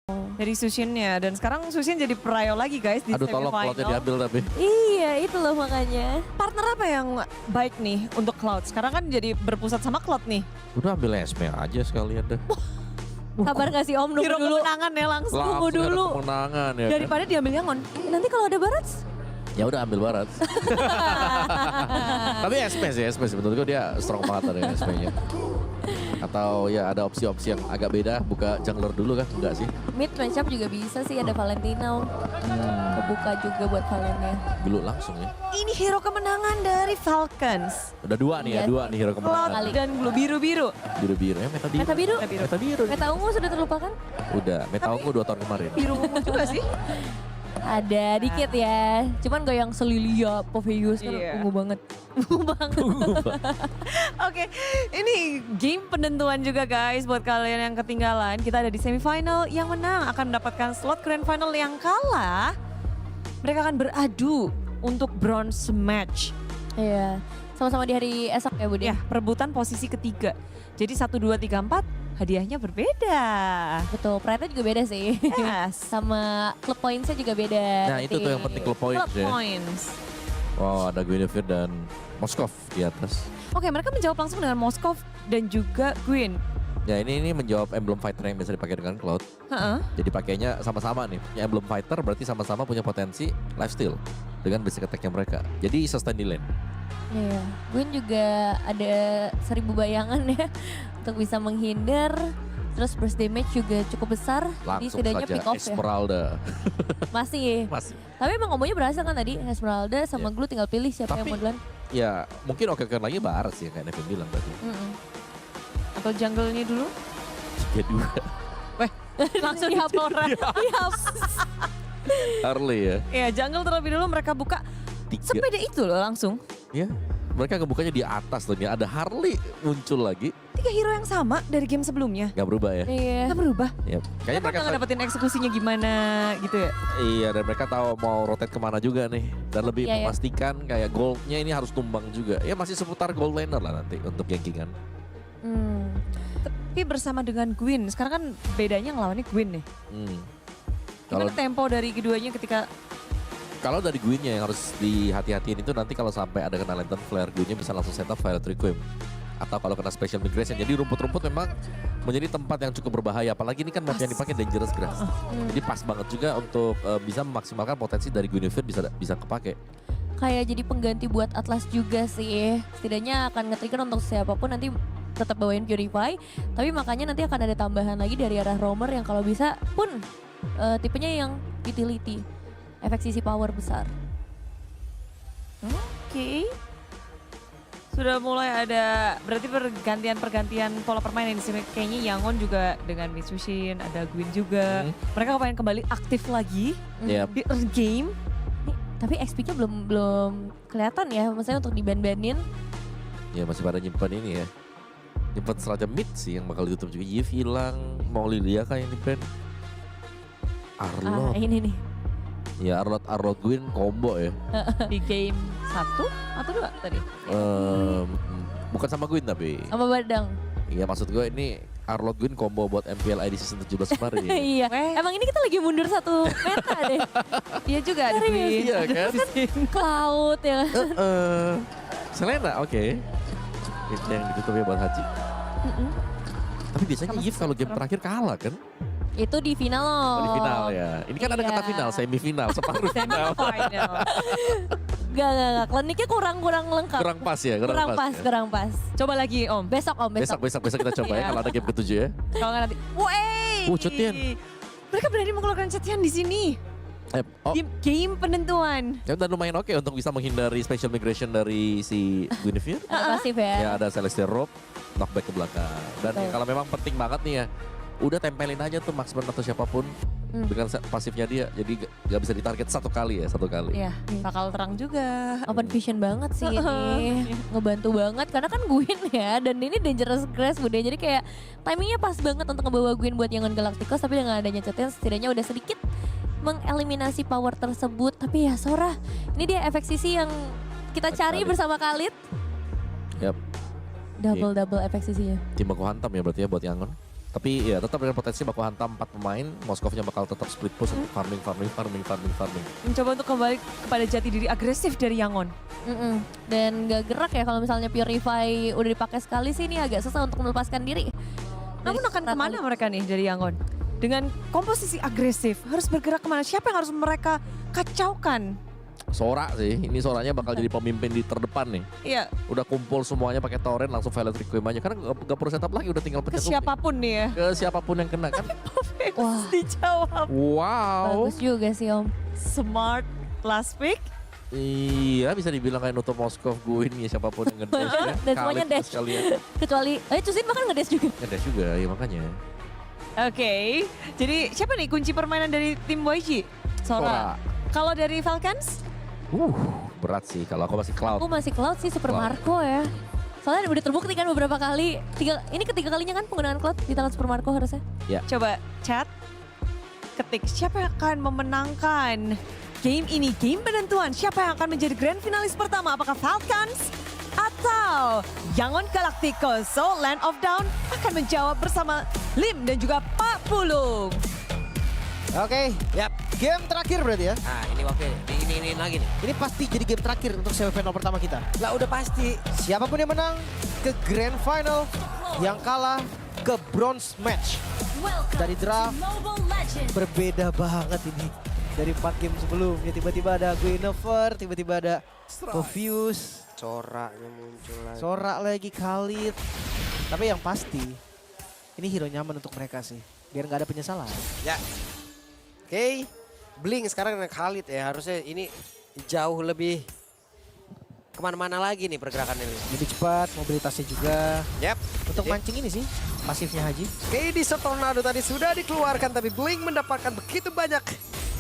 dari Sushinnya. Dan sekarang Sushin jadi prio lagi guys di Aduh tolong semifinal. Cloud diambil tapi. Iya itu loh makanya. Partner apa yang baik nih untuk Cloud? Sekarang kan jadi berpusat sama Cloud nih. Udah ambil Esme aja sekalian deh. Kabar gak sih Om? Nunggu Hero dulu. kemenangan ya langsung. Tunggu Langsung ada dulu. kemenangan ya kan? Daripada diambil Yangon. Nanti kalau ada Barats? Ya udah ambil Barat. Tapi Esme sih menurut gue dia strong banget ada Esme-nya. Atau ya ada opsi-opsi yang agak beda, buka jungler dulu kan? Enggak sih. Mid matchup juga bisa sih, ada Valentino. Kebuka juga buat Valennya. Dulu langsung ya. Ini hero kemenangan dari Falcons. Udah dua nih ya, Yes. dua nih hero Cloud kemenangan. dan Blue biru-biru. Biru-biru ya, meta biru. Meta biru? Meta biru. Meta ungu sudah terlupakan? Udah, meta ungu 2 tahun kemarin. Biru ungu juga sih. Ada dikit ya. Cuman gak yang Selilia, Poveus kan Iya. ungu banget. Ungu banget. Oke, ini game penentuan juga guys buat kalian yang ketinggalan. Kita ada di semifinal, yang menang akan mendapatkan slot grand final, yang kalah mereka akan beradu untuk bronze match. Iya. Sama-sama di hari esok ya Budi? Ya, perebutan posisi ketiga. Jadi 1, 2, 3, 4 hadiahnya berbeda. Betul, pride juga beda sih. Yes. Sama club points-nya juga beda. Nah itu tuh yang penting club points Club ya. points. Wow ada Guinevere dan Moskov di atas. Oke, mereka menjawab langsung dengan Moskov dan juga Gwyn. Ya ini menjawab emblem fighter yang biasa dipakai dengan Cloud. Heeh. Jadi pakainya sama-sama nih. Punya emblem fighter berarti sama-sama punya potensi lifesteal dengan basic attack-nya mereka. Jadi sustain di lane. Iya, Gwyn juga ada 1000 bayangan ya untuk bisa menghindar. Terus burst damage juga cukup besar. Jadi Langsung setidaknya saja pick off ya. Esmeralda. Masih. Masih. Tapi emang ngomongnya berhasil kan tadi Esmeralda sama Iya. Glue tinggal pilih siapa Tapi- yang mau duluan. Ya mungkin oke lagi Barat sih kayak Nevin bilang berarti. Atau jungle-nya dulu? Kedua Weh, langsung dihap orang. Dihap. Harley ya. Ya, jungle terlebih dulu mereka buka. 3. Sepeda itu loh langsung. Ya. Mereka ngebukanya di atas loh nih. Ada Harley muncul lagi. 3 hero yang sama dari game sebelumnya. Gak berubah ya. Iya. Nggak berubah. Yep. Kayaknya Mereka nggak dapetin eksekusinya gimana gitu ya. Iya dan mereka tahu mau rotate kemana juga nih. Dan lebih Iya, iya. memastikan kayak goldnya ini harus tumbang juga. Ya masih seputar gold laner lah nanti untuk gankingan. Hmm. Tapi bersama dengan Gwyn, sekarang kan bedanya ngelawannya Gwyn nih. Kalau Gimana tempo dari keduanya ketika kalau dari Gwynnya yang harus dihati-hatiin itu nanti kalau sampai ada kena lantern flare, Gwynnya bisa langsung setup Violet Requiem. Atau kalau kena special migration. Jadi rumput-rumput memang menjadi tempat yang cukup berbahaya. Apalagi ini kan map yang dipakai dangerous grass. Jadi pas banget juga untuk bisa memaksimalkan potensi dari Guinevere bisa kepake. Kayak jadi pengganti buat Atlas juga sih. Setidaknya akan nge-trigger untuk siapapun nanti tetap bawain Purify. Tapi makanya nanti akan ada tambahan lagi dari arah Roamer yang kalau bisa pun tipenya yang utility. Efek sisi power besar. Oke. Sudah mulai ada berarti pergantian pola permainan di sini. Kayaknya Yangon juga dengan Mitsushin, ada Gwyn juga. Mereka pengen kembali aktif lagi Yep. di early game. Nih, tapi XP-nya belum kelihatan ya, maksudnya untuk di-ban-banin. Ya masih pada nyimpan ini ya. Nyimpan seragam mid sih yang bakal ditutup juga. Yif hilang, mau Lilia kah yang di-ban? Arlot. Ini nih. Ya Arlot Gwyn combo ya. Di game 1 atau 2 tadi? Bukan sama Gwyn tapi. Sama Badang. Iya maksud gue ini Arlot Gwyn combo buat MPL ID season 17 kemarin. Iya. Emang ini kita lagi mundur satu meta deh. Iya juga ada Serius? Gwyn. Iya kan? Cloud ya. Selena oke. Itu yang ditutup ya buat Haji. Tapi biasanya Sama Yif kalau game serem. terakhir kalah kan? Itu di final loh. Oh, di final ya. Ini kan ada Iya. kata final, semifinal, separuh final. Final. Gak. Kliniknya kurang lengkap. Kurang pas ya, Kurang pas. Coba lagi Om. Besok Om, besok. Besok kita coba ya Iya. kalau ada game ketujuh ya. Kalau nggak nanti. Wey. Cetian. Mereka berani mengeluarkan Cetian di sini. Oh, Di game penentuan. ya udah lumayan oke untuk bisa menghindari special migration dari si Guinevere. Ada pasif ya. Ya ada Celestial Robe, knockback ke belakang. Dan Betul. kalau memang penting banget nih ya, udah tempelin aja tuh Marksman atau siapapun dengan pasifnya dia. Jadi gak bisa ditarget satu kali. Iya, bakal terang juga. Open vision banget sih ini. Ngebantu banget karena kan Gwyn ya. Dan ini dangerous grass Bude. Jadi kayak timingnya pas banget untuk ngebawa Gwyn buat Yangon Galacticos. Tapi dengan adanya Cetian setidaknya udah sedikit mengeliminasi power tersebut. Tapi ya Sora, ini dia efek sisi yang kita cari Khalid. bersama Khalid. Yap. Double efek sisinya. Tim baku hantam ya berarti ya buat Yangon. Tapi ya tetap dengan potensi baku hantam 4 pemain, Moskovnya bakal tetap split push untuk farming. Mencoba untuk kembali kepada jati diri agresif dari Yangon. Dan gak gerak ya kalau misalnya Purify udah dipakai sekali sih ini agak susah untuk melepaskan diri. Namun akan kemana mereka nih dari Yangon? Dengan komposisi agresif, harus bergerak kemana? Siapa yang harus mereka kacaukan? Sora sih, ini Soranya bakal jadi pemimpin di terdepan nih. Iya, Udah kumpul semuanya pakai torrent langsung Violet Requiem aja. Karena gak perlu setup lagi, udah tinggal ke pencet siapapun nih ya. ke siapapun yang kena kan. Wah. Dijawab. Wow. Bagus juga sih Om. Smart last pick. Iya bisa dibilang kayak nutup Moskov Guin ya siapapun yang ngedash ya. Dan semuanya Khalid dash. sekalian. Kecuali, Cusin bahkan ngedes juga. Ngedash juga ya makanya. Oke, jadi siapa nih kunci permainan dari tim YG? Sora. Kalau dari Falcons? Berat sih kalau aku masih Cloud. Aku masih Cloud sih, Super Cloud. Marco ya. Soalnya udah terbukti kan beberapa kali. Ini ketiga kalinya kan penggunaan Cloud di tangan Super Marco harusnya. Coba chat, ketik siapa yang akan memenangkan game ini, game penentuan. Siapa yang akan menjadi grand finalis pertama? Apakah Falcons atau Yangon Galacticos? So Land of Down akan menjawab bersama Lim dan juga Pak Pulung. Oke, Yap. game terakhir berarti ya. Nah ini waktunya, ini lagi nih. Ini pasti jadi game terakhir untuk semifinal pertama kita. Lah udah pasti. Siapapun yang menang ke grand final, yang kalah ke bronze match. Dari draft berbeda banget ini. Dari 4 game sebelumnya tiba-tiba ada Guinevere, tiba-tiba ada Povius, Soranya muncul lagi. Sora lagi, Khalid. Tapi yang pasti, ini hero nyaman untuk mereka sih. Biar nggak ada penyesalan. Ya. Oke. Blink sekarang dengan Khalid ya. Harusnya ini jauh lebih kemana-mana lagi nih pergerakan ini. Lebih cepat, mobilitasnya juga. Yap. Untuk Jadi- mancing ini sih, pasifnya Haji. Oke, di Tornado tadi sudah dikeluarkan tapi Blink mendapatkan begitu banyak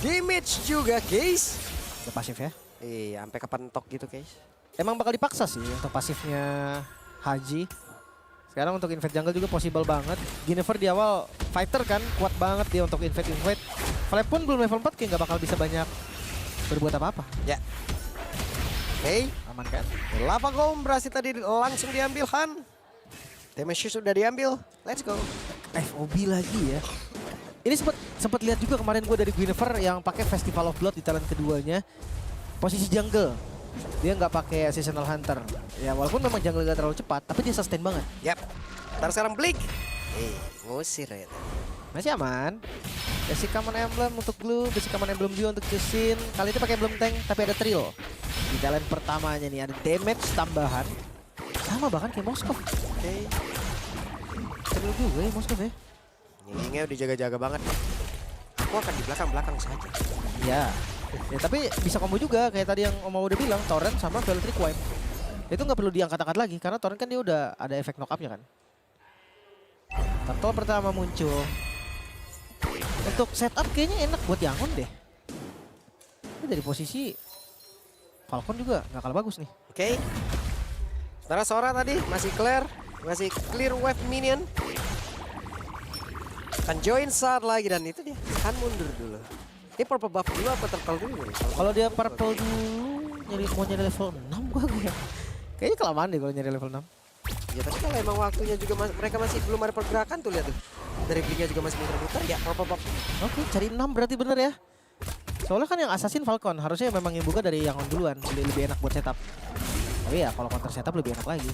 damage juga, guys. Udah pasif ya. Iya, sampai kepentok gitu, guys. Emang bakal dipaksa sih untuk pasifnya Haji. Sekarang untuk invade jungle juga possible banget. Guinevere di awal fighter kan, kuat banget dia untuk invade. Flap pun belum level 4 kayak nggak bakal bisa banyak berbuat apa-apa. Ya. Oke, Aman kan? Lava Golem berhasil tadi langsung diambil Han. Damage sudah diambil. Let's go. FOB lagi ya. Ini sempat lihat juga kemarin gue dari Guinevere yang pakai Festival of Blood di talent keduanya. Posisi jungle. Dia nggak pakai Seasonal Hunter. Ya walaupun memang jungle gak terlalu cepat, tapi dia sustain banget. Yap. Ntar sekarang Blink. Ngusir ya. Masih aman. Basic Common Emblem untuk Blue, Basic Common Emblem juga untuk Justin. Kali ini pakai Emblem Tank, tapi ada Trill. Di talent pertamanya nih ada damage tambahan. Sama bahkan kayak Moskov. Oke. Trill juga ya Moskov ya. Nyingnya udah jaga-jaga banget. Aku akan di belakang-belakang saja. Ya, tapi bisa combo juga kayak tadi yang Oma udah bilang, Torrent sama Violet Requiem. Itu nggak perlu diangkat-angkat lagi karena Torrent kan dia udah ada efek knock up-nya kan. Turtle pertama muncul. Untuk setup kayaknya enak buat Yangon deh. Ini dari posisi Falcon juga nggak kalah bagus nih. Oke. Sementara Sora tadi masih clear wave minion. Akan join saat lagi dan itu dia kan mundur dulu. Ini purple buff dulu apa turtle dulu? Kalau dia purple dulu mau nyari level 6 gua ya. Kayaknya kelamaan deh kalau nyari level 6. Ya tapi kalau emang waktunya juga mereka masih belum ada pergerakan tuh lihat tuh. Dari Blink-nya juga masih muter-muter ya purple buff. Oke, cari 6 berarti bener ya. Soalnya kan yang Assassin Falcon harusnya memang yang buka dari Yangon duluan, lebih enak buat setup. Tapi ya kalau counter setup lebih enak lagi.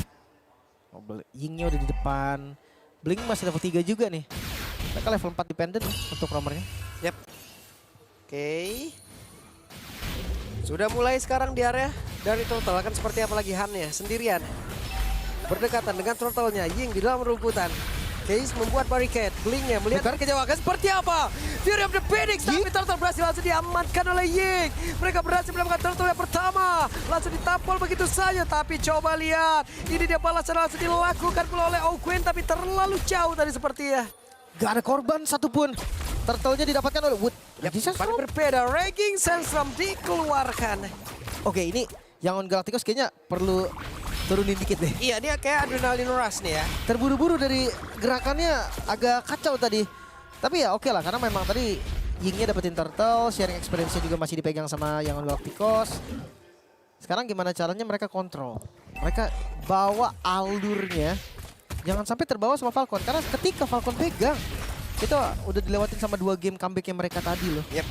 Yingnya udah di depan. Blink masih level 3 juga nih. Mereka level 4 dependent untuk roamernya. Yap. Oke. Sudah mulai sekarang di area dari Turtle akan seperti apa lagi Han ya sendirian. Berdekatan dengan Turtle-nya Ying di dalam rumputan. Case membuat barricade. Blink-nya melihat kejauhan seperti apa. Fury of the Phoenix tapi Turtle berhasil langsung diamankan oleh Ying. Mereka berhasil mendapatkan Turtle yang pertama. Langsung ditampol begitu saja tapi coba lihat. Ini dia balasan langsung dilakukan pula oleh O'Quinn tapi terlalu jauh tadi sepertinya. Gak ada korban satupun. Turtle-nya didapatkan oleh Wood. Paling berbeda, Raging Sandstorm dikeluarkan. Oke, ini Yangon Galacticos kayaknya perlu turunin dikit deh. Iya, dia kayak adrenaline rush nih ya. Terburu-buru dari gerakannya agak kacau tadi. Tapi ya oke lah karena memang tadi Yingnya dapetin Turtle, sharing experience-nya juga masih dipegang sama Yangon Galacticos. Sekarang gimana caranya mereka kontrol? Mereka bawa alurnya Jangan sampai terbawa sama Falcon. Karena ketika Falcon pegang, itu udah dilewatin sama 2 game comeback-nya mereka tadi loh. Yep.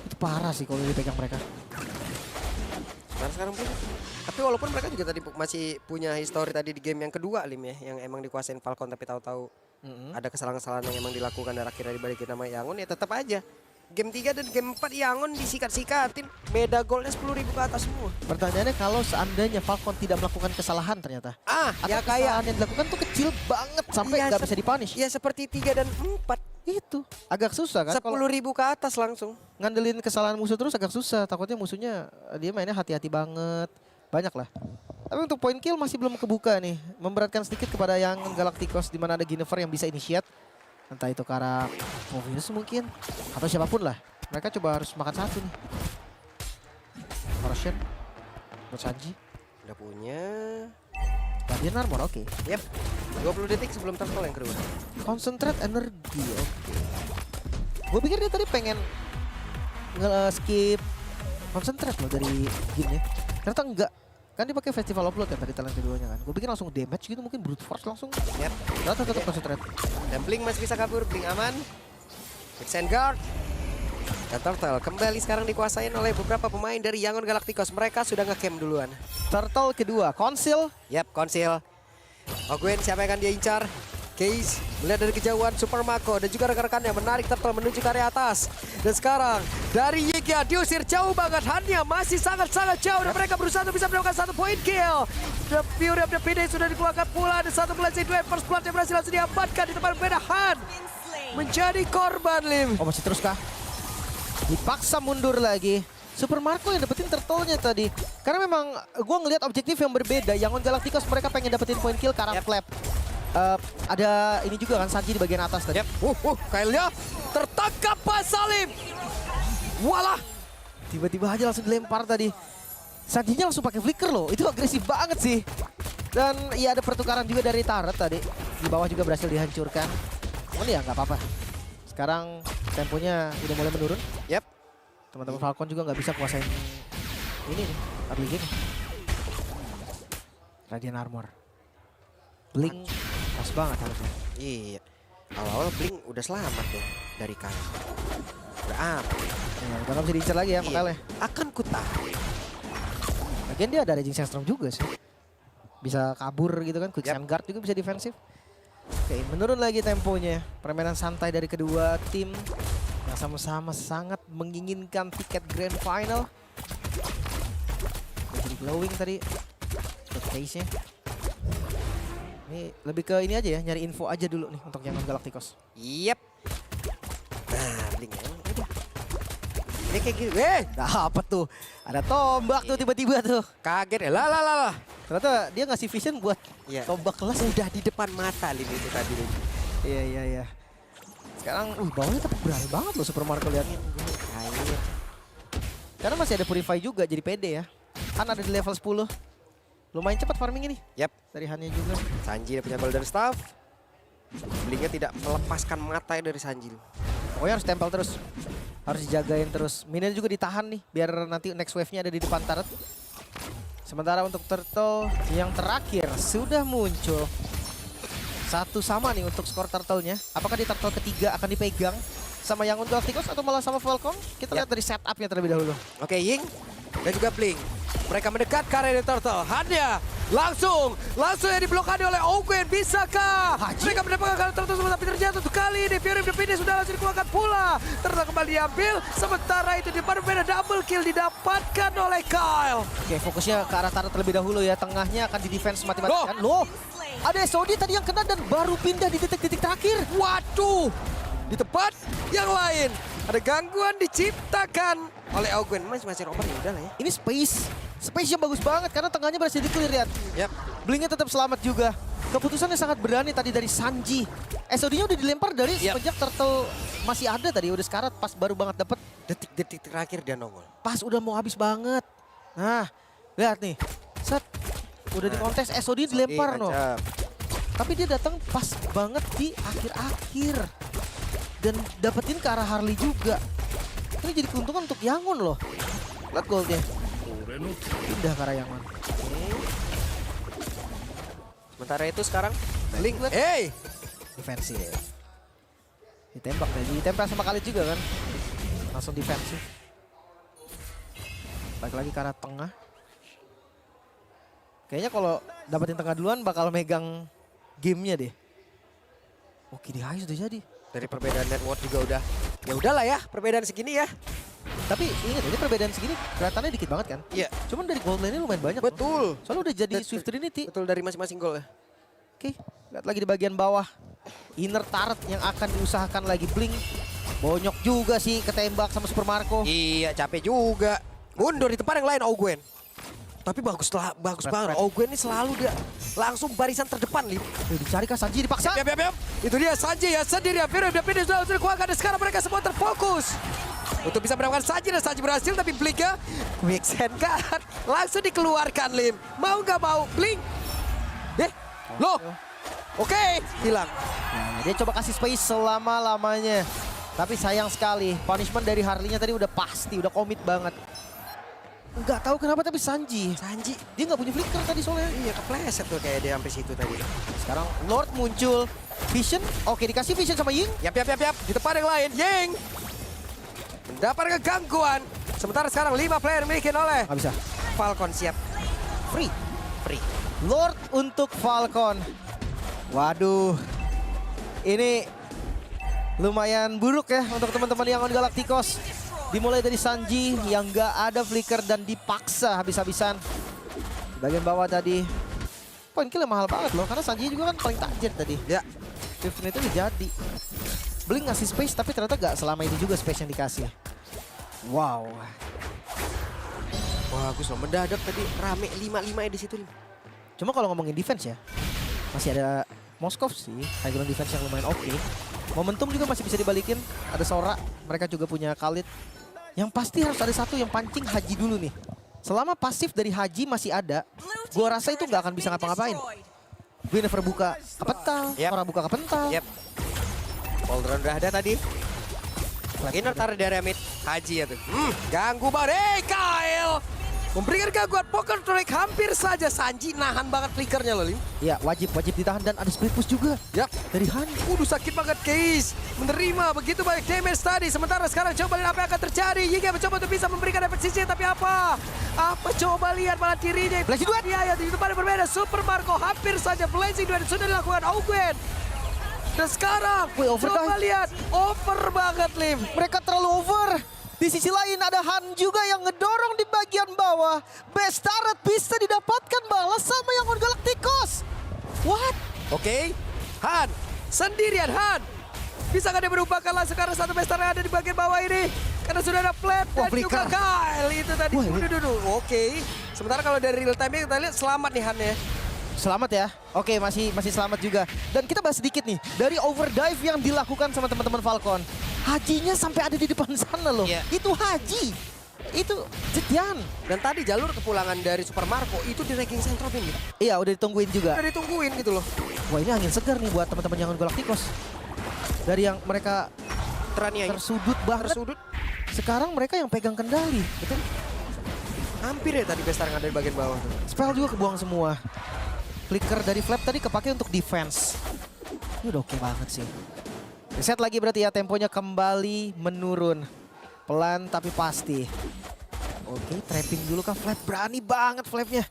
Itu parah sih kalau dipegang mereka. Sekarang punya. Tapi walaupun mereka juga tadi masih punya histori tadi di game yang kedua Lim ya, yang emang dikuasain Falcon tapi tahu-tahu ada kesalahan-kesalahan yang emang dilakukan dan akhirnya dibalikin nama Yangon, ya tetap aja. Game 3 dan game 4 Yangon disikat-sikatin, beda golnya 10.000 ke atas semua. Pertanyaannya kalau seandainya Falcon tidak melakukan kesalahan ternyata. Ah, ya Atau kayak kesalahan yang dilakukan tuh kecil banget sampai Iya, nggak bisa dipunish. ya seperti 3 dan 4, Itu agak susah kan. 10.000 ke atas langsung. Ngandelin kesalahan musuh terus agak susah. Takutnya musuhnya dia mainnya hati-hati banget. Banyak lah. Tapi untuk point kill masih belum kebuka nih. Memberatkan sedikit kepada yang Galacticos di mana ada Guinevere yang bisa initiate. Entah itu Kara Movius mungkin atau siapapun lah. Mereka coba harus makan satu nih. Corrosion buat Sanji. Udah punya. Guardian Armor oke. Yep. 20 detik sebelum turtle yang kedua. Concentrate energi oke. Gue pikir dia tadi pengen skip concentrate loh dari gamenya. Ternyata enggak. Kan dia pakai Festival of Blood kan tadi talent keduanya kan. Gue pikir langsung damage gitu mungkin brute force langsung. Yep. Ternyata tetap concentrate. Dan Blink masih bisa kabur, Blink aman. Fix and guard. Dan Turtle kembali sekarang dikuasain oleh beberapa pemain dari Yangon Galacticos. Mereka sudah nge-camp duluan. Turtle kedua, Conceal. Yap, Konsil. Ogwen siapa yang akan dia incar? Case melihat dari kejauhan Super Mako dan juga rekan-rekannya menarik Turtle menuju ke area atas. Dan sekarang dari Yiga diusir jauh banget. Hanya masih sangat-sangat jauh dan mereka berusaha untuk bisa mendapatkan 1 point kill. The Fury of the Phoenix sudah dikeluarkan pula. Dan 1 blessing duel first blood yang berhasil langsung diamankan di tempat berbeda. Han menjadi korban Lim. Oh masih terus kah? Dipaksa mundur lagi. Super Marco yang dapetin turtle-nya tadi. Karena memang gue ngelihat objektif yang berbeda. Yangon Galacticos mereka pengen dapetin point kill karena flap. Ada ini juga kan Sanji di bagian atas tadi. Yep. Kyle-nya tertangkap Pak Salim. Walah. Tiba-tiba aja langsung dilempar tadi. Sanjinya langsung pakai flicker loh. Itu agresif banget sih. Dan ya ada pertukaran juga dari turret tadi. Di bawah juga berhasil dihancurkan. Cuman ya nggak apa-apa. Sekarang temponya udah mulai menurun. Yep. Teman-teman Falcon juga nggak bisa kuasain ini nih, early game. Radiant Armor. Blink pas banget harusnya. Iya. Awal-awal Blink udah selamat dong dari Kyle. Udah aman. Ya, udah nggak bisa diincar lagi ya Iya. makanya. Akan kutahan. Lagian dia ada Raging Sandstorm juga sih. Bisa kabur gitu kan, Quick Yep. Sand Guard juga bisa defensif. Oke, menurun lagi temponya. Permainan santai dari kedua tim yang sama-sama sangat menginginkan tiket Grand Final. Jadi glowing tadi. Case-nya. Ini lebih ke ini aja ya, nyari info aja dulu nih untuk Yangon Galacticos. Yep. Nah, Blink ya. Udah. Ini kayak gitu. Dapat tuh. Ada tombak tuh tiba-tiba tuh. Kaget ya. Lah. Ternyata dia ngasih vision buat Iya. tombak kelas. Udah di depan mata Lim itu tadi. Lim. Iya. Sekarang bawahnya tetap berani banget loh Super Marco lihat. Air. Karena masih ada Purify juga jadi pede ya. Han ada di level 10. Lumayan cepat farming ini. Yap. Dari Hannya juga. Sanji punya Golden Staff. Blinknya tidak melepaskan mata dari Sanji. Pokoknya harus tempel terus. Harus dijagain terus. Minion juga ditahan nih. Biar nanti next wave-nya ada di depan turret. Sementara untuk Turtle yang terakhir sudah muncul. 1 sama nih untuk skor Turtle-nya. Apakah di Turtle ketiga akan dipegang sama Yangon Galacticos atau malah sama Falcon? Kita lihat dari setup-nya terlebih dahulu. Oke, Ying dan juga Blink. Mereka mendekat ke area Turtle. Hanya langsung yang diblokade oleh Ogwen. Bisakah mereka mendapatkan Turtle semua tapi terjatuh untuk kali ini. Fury of the Phoenix sudah langsung dikeluarkan pula. Turtle kembali diambil. Sementara itu di berbeda double kill didapatkan oleh Kyle. Oke, fokusnya ke arah turret terlebih dahulu ya. Tengahnya akan di defense mati-matikan. Loh, ada SOD tadi yang kena dan baru pindah di titik-titik terakhir. Waduh, di tempat yang lain ada gangguan diciptakan oleh Ogwen. Masih Robert ya udah lah ya. Ini space-nya bagus banget karena tengahnya berhasil di-clear ya. Yap. Blinknya tetap selamat juga. Keputusannya sangat berani tadi dari Sanji. SOD-nya udah dilempar dari semenjak Turtle masih ada tadi. Udah sekarat pas baru banget dapet. Detik-detik terakhir dia nongol. Pas udah mau habis banget. Nah, lihat nih. Set. Udah di kontes SOD dilempar no. Tapi dia datang pas banget di akhir-akhir. Dan dapetin ke arah Harley juga. Ini jadi keuntungan untuk Yangon loh. Lihat goldnya. Pindah ke arah Yangon. Sementara itu sekarang Link, hey! Defensif. Ditembak tadi, ditempel sama Khalid juga kan. Langsung defensif. Balik lagi ke arah tengah. Kayaknya kalau dapetin tengah duluan bakal megang gamenya deh. Oke, di high sudah jadi. Dari perbedaan network juga udah. Ya udahlah ya, perbedaan segini ya. Tapi ingat ini perbedaan segini kelihatannya dikit banget kan? Iya. Cuman dari gold lane-nya lumayan banyak. loh. Betul. Soalnya udah jadi Swift Trinity. Betul dari masing-masing gol ya. Oke, lihat lagi di bagian bawah. Inner turret yang akan diusahakan lagi Blink. Bonyok juga sih ketembak sama Super Marco. Iya, capek juga. Mundur di tempat yang lain Ogwen. Tapi bagus banget. Ogwen ini selalu dia langsung barisan terdepan, Lim. Dicari kah Sanji dipaksa? Yap. Itu dia Sanji ya sendiri. Akhirnya udah finish sudah dikuatkan. Dan sekarang mereka semua terfokus untuk bisa mendapatkan Sanji, dan Sanji berhasil. Tapi Blinknya quick send kan langsung dikeluarkan, Lim. Mau nggak mau Blink. Loh. Oke, hilang. Nah, dia coba kasih space selama-lamanya. Tapi sayang sekali, punishment dari Harley-nya tadi udah pasti, udah komit banget. Nggak tahu kenapa tapi Sanji, dia nggak punya flicker tadi soalnya. Iya, kepleset tuh kayak dia sampai situ tadi. Sekarang Lord muncul, Vision, oke dikasih Vision sama Ying. Yap. Di tempat yang lain, Ying mendapatkan gangguan. Sementara sekarang 5 player dimiliki oleh Nggak bisa, Falcon siap. free. Lord untuk Falcon. Waduh, ini lumayan buruk ya untuk teman-teman yang on Galacticos. Dimulai dari Sanji yang nggak ada flicker dan dipaksa habis-habisan. Di bagian bawah tadi, poin kill mahal banget loh, karena Sanji juga kan paling tajir tadi. Ya. 15 itu udah jadi. Blink ngasih space tapi ternyata nggak selama ini juga space yang dikasih. Wow. Bagus loh, mendadak tadi rame 5-5 di situ. Cuma kalau ngomongin defense ya, masih ada Moskov sih, high ground defense yang lumayan oke. Momentum juga masih bisa dibalikin, ada Sora, mereka juga punya Khalid. Yang pasti harus ada satu yang pancing Haji dulu nih. Selama pasif dari Haji masih ada, gua rasa itu nggak akan bisa ngapa-ngapain. Gue never buka kepental, Yep. Sora buka kepental. Yap. Cauldron udah ada tadi. Inner taruh dari mid Haji ya tuh. Ganggu banget. Kyle memberikan gangguan poker strike hampir saja. Sanji nahan banget flickernya loh, Lim. Ya wajib ditahan dan ada split push juga Yap. dari Han. Sakit banget Case. Menerima begitu banyak damage tadi. Sementara sekarang coba lihat apa yang akan terjadi. Yiga mencoba untuk bisa memberikan efek sisi. Tapi apa coba lihat malah dirinya. Blazing Duet. Iya, di depan yang berbeda. Super Marco hampir saja Blazing Duet sudah dilakukan Ogwen. Dan sekarang Wih, overtime. coba lihat. Over banget, Lim. Mereka terlalu over. Di sisi lain ada Han juga yang ngedorong di bagian bawah. Best turret bisa didapatkan balas sama yang on Galacticos. What? Oke, Han. Sendirian Han. Bisa nggak dia berubahkan langsung karena satu bestar yang ada di bagian bawah ini? Karena sudah ada flap Wah, dan juga flicker. Kyle. Itu tadi. Wah, ini- Oke. Sementara kalau dari real time kita lihat selamat nih Han ya. Selamat ya. Oke, masih selamat juga. Dan kita bahas sedikit nih dari overdive yang dilakukan sama teman-teman Falcon. Hajinya sampai ada di depan sana loh. Iya. Itu Haji. Itu Jetian. Dan tadi jalur kepulangan dari Super Marco itu di ranking Centropin gitu. Iya, udah ditungguin juga. Udah ditungguin gitu loh. Wah, ini angin segar nih buat teman-teman yang on Galacticos. Dari yang mereka Trania tersudut banget. tersudut. Sekarang mereka yang pegang kendali. Betul. Hampir ya tadi bestar yang ada di bagian bawah tuh. Spell juga kebuang semua. Flicker dari Flap tadi kepake untuk defense. Ini udah oke banget sih. Reset lagi berarti ya, temponya kembali menurun. Pelan tapi pasti. Oke, trapping dulu kah Flap. Berani banget Flapnya.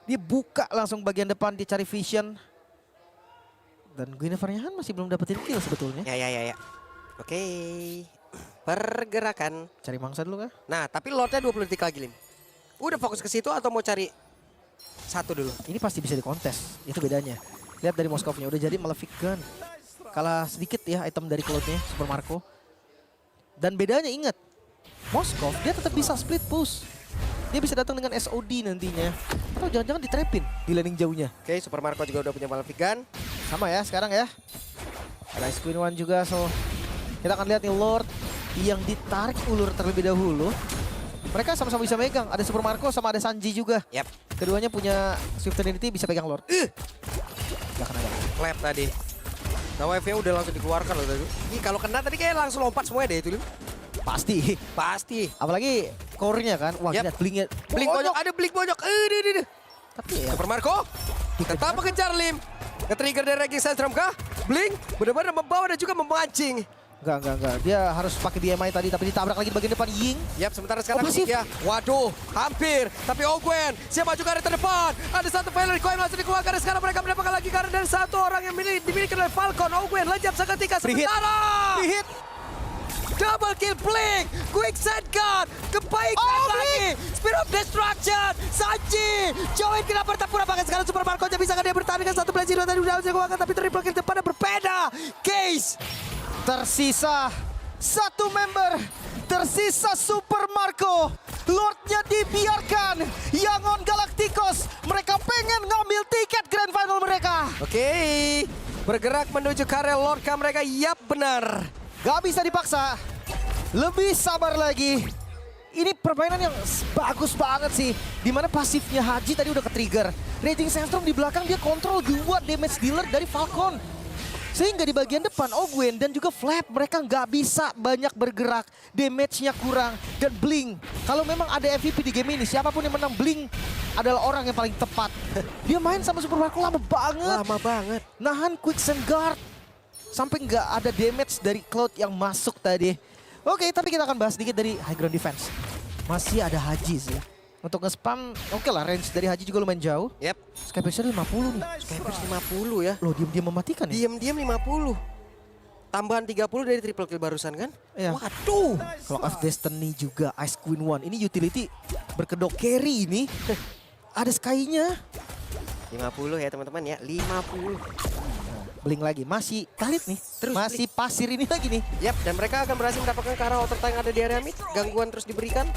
Dia buka langsung bagian depan, dia cari vision. Dan Guinevernya Han masih belum dapetin kill sebetulnya. Ya. Oke. Pergerakan. Cari mangsa dulu kah? Nah, tapi Lordnya 20 detik lagi, Lim. Udah fokus ke situ atau mau cari satu dulu? Ini pasti bisa dikontes, itu bedanya. Lihat dari Moskovnya, udah jadi Malefic Gun. Kalah sedikit ya item dari Cloud-nya, Super Marco. Dan bedanya ingat, Moskov dia tetap bisa split push. Dia bisa datang dengan SOD nantinya. Atau jangan-jangan ditrapin di landing jauhnya. Oke, Super Marco juga udah punya Malefic Gun. Sama ya sekarang ya. Ada Ice Queen One juga, so kita akan lihat nih Lord yang ditarik ulur terlebih dahulu. Mereka sama-sama bisa megang, ada Super Marco sama ada Sanji juga. Yap. Keduanya punya Swift Trinity bisa pegang Lord. Gak kena gak. Clap tadi. Nah, wave-nya udah langsung dikeluarkan loh tadi. Ih, kalau kena tadi kayak langsung lompat semuanya deh itu, Lim. Pasti. Pasti. Apalagi core-nya kan. Wah, Yap. lihat blink-nya. Blink bonyok, ada blink bonyok. Tapi ya, Super Marco tetap mengejar, Lim. Nge-trigger dari ranking Sandstorm kah? Blink benar-benar membawa dan juga memancing. Enggak. Dia harus pakai BMI tadi tapi ditabrak lagi di bagian depan Ying. Yap, sementara sekarang pasif. ya. Waduh, hampir. Tapi Ogwen siapa juga ada terdepan. Ada satu Valor Coin langsung dikeluarkan dan sekarang mereka mendapatkan lagi karena dari satu orang yang dimiliki oleh Falcon. Ogwen lejap seketika Free hit. sementara. Di-hit. Double kill Blink. Quick set gun. Kebaikan lagi. Speed of Destruction. Sanji. Join kena pertempuran bahkan sekarang Super Marco-nya bisa dia bertahan dengan satu Blazero tadi udah dikeluarkan tapi triple kill depannya berbeda. Case. Tersisa satu member. Tersisa Super Marco. Lordnya dibiarkan. Yangon Galacticos. Mereka pengen ngambil tiket Grand Final mereka. Oke. Bergerak menuju ke area Lordka mereka. Yap, benar. Gak bisa dipaksa. Lebih sabar lagi. Ini permainan yang bagus banget sih. Dimana pasifnya Haji tadi udah ke-trigger. Raging Sandstorm di belakang dia kontrol 2 damage dealer dari Falcon. Sehingga di bagian depan Ogwen dan juga Flap mereka nggak bisa banyak bergerak. Damage-nya kurang. Dan Blink. Kalau memang ada MVP di game ini siapapun yang menang Blink adalah orang yang paling tepat. Dia main sama Super Marco lama banget. Lama banget. Nahan Quicksand Guard. Sampai nggak ada damage dari Cloud yang masuk tadi. Oke, tapi kita akan bahas sedikit dari high ground defense. Masih ada Haji sih. Untuk nge-spam, oke lah range dari Haji juga lumayan jauh. Yap. Skypiercer 50 nih. Skypers 50 ya. Loh, diam-diam mematikan ya? Diam-diam 50. Tambahan 30 dari triple kill barusan kan? Iya. Waduh. Clock of Destiny juga Ice Queen 1. Ini utility berkedok carry ini. Ada Sky-nya. 50 ya teman-teman ya. 50. Blink lagi. Masih Khalid nih. Terus Masih pasir ini lagi nih. Yap, dan mereka akan berhasil mendapatkan ke arah water tank yang ada di area mid. Gangguan terus diberikan.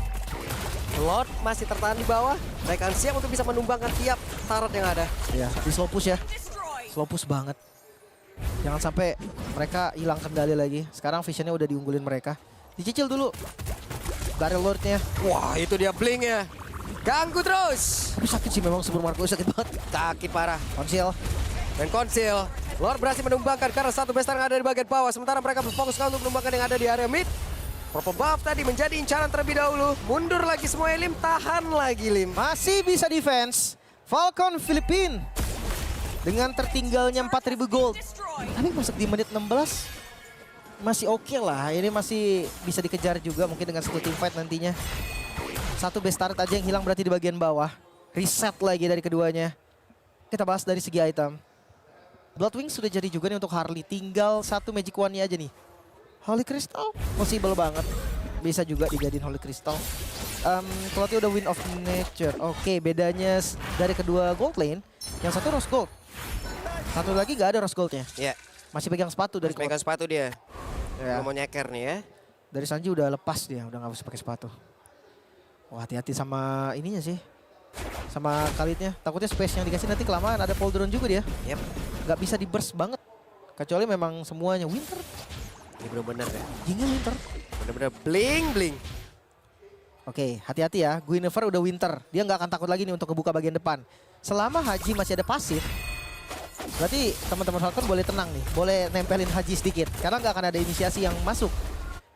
Lord masih tertahan di bawah. Mereka akan siap untuk bisa menumbangkan tiap turret yang ada. Ya, di slow push ya. Slow push banget. Jangan sampai mereka hilang kendali lagi. Sekarang visionnya udah diunggulin mereka. Dicicil dulu. Dari Lordnya. Wah, itu dia Blinknya. Ganggu terus. Tapi sakit sih memang Super Marco, sakit banget. Sakit parah. Konsil. Dan Konsil. Lord berhasil menumbangkan karena satu bestar yang ada di bagian bawah. Sementara mereka berfokus untuk menumbangkan yang ada di area mid. Purple buff tadi menjadi incaran terlebih dahulu. Mundur lagi semua Lim. Tahan lagi Lim. Masih bisa defense. Falcon Philippine. Dengan tertinggalnya 4.000 gold. Tapi masuk di menit 16. Masih oke lah. Ini masih bisa dikejar juga mungkin dengan satu team fight nantinya. Satu best turret aja yang hilang berarti di bagian bawah. Reset lagi dari keduanya. Kita bahas dari segi item. Bloodwing sudah jadi juga nih untuk Harley. Tinggal satu Magic Wand-nya aja nih. Holy Crystal possible banget. Bisa juga dijadiin Holy Crystal. Cloudnya udah Wind of Nature. Oke, bedanya dari kedua gold lane. Yang satu rose gold. Satu lagi gak ada rose goldnya. Ya, Masih pegang sepatu dari pegang sepatu dia. Ya. Belum mau nyeker nih ya. Dari Sanji udah lepas dia, udah gak usah pakai sepatu. Wah, hati-hati sama ininya sih. Sama Khalidnya. Takutnya space yang dikasih nanti kelamaan. Ada Poldron juga dia. Yap. Gak bisa di burst banget. Kecuali memang semuanya winter. Ini benar-benar ya. Jingnya winter. Benar-benar bling. Oke, hati-hati ya. Guinevere udah winter. Dia nggak akan takut lagi nih untuk kebuka bagian depan. Selama Haji masih ada pasif, berarti teman-teman Falcon boleh tenang nih. Boleh nempelin Haji sedikit. Karena nggak akan ada inisiasi yang masuk.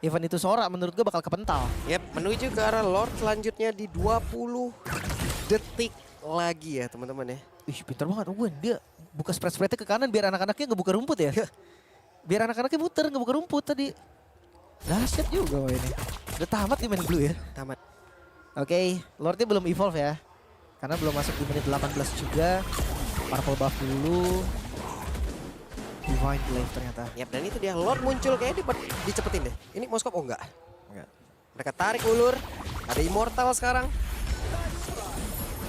Event itu Sora menurut gue bakal kepental. Yap, menuju ke arah Lord selanjutnya di 20 detik lagi ya teman-teman ya. Ih, pintar banget Owen. Dia buka spread-spreadnya ke kanan biar anak-anaknya ngebuka rumput ya. Biar anak-anaknya muter ngebuka rumput tadi. Dahsyat juga ini. Udah tamat nih main blue ya. Tamat. Oke, Lordnya belum evolve ya. Karena belum masuk di menit 18 juga. Purple buff dulu. Divine Glaive ternyata. Yap, dan itu dia Lord muncul kayaknya dicepetin deh. Ini Moskop oh enggak. Enggak. Mereka tarik ulur. Ada Immortal sekarang.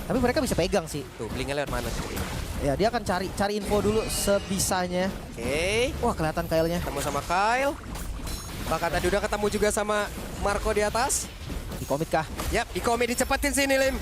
Tapi mereka bisa pegang sih. Tuh, Blinknya lewat mana? Ya, dia akan cari info dulu sebisanya. Oke. Wah, kelihatan Kyle-nya. Ketemu sama Kyle. Bahkan tadi udah ketemu juga sama Marco di atas. Di komit kah? Yap, di komedi dicepetin sini Lim.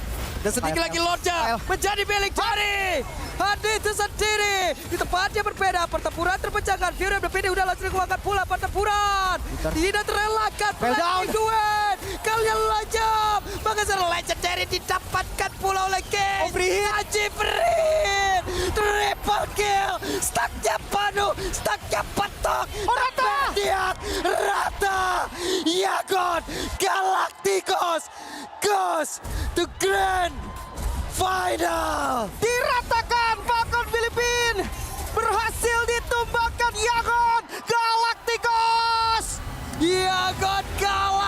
Dan sedikit Kyle, lagi Kyle. Lordnya Kyle. menjadi milik Jari. Hadi itu sendiri. Di tempatnya berbeda. Pertempuran terpecahkan. Fury berpindah udah langsung dikeluarkan pula pertempuran. Peter. Tidak terelakkan. Fell down. Duet. Kalian lajam. Maka secara legendary didapatkan pula oleh Case. Haji Berit. Triple kill. Stacknya penuh. Stacknya petok. Rata. Lihat. Rata. Yagon. Galacticos. Goes to Grand Final. Diratakan Falcon Philippine. berhasil ditumbangkan Yagon Galacticos. Yagon Galacticos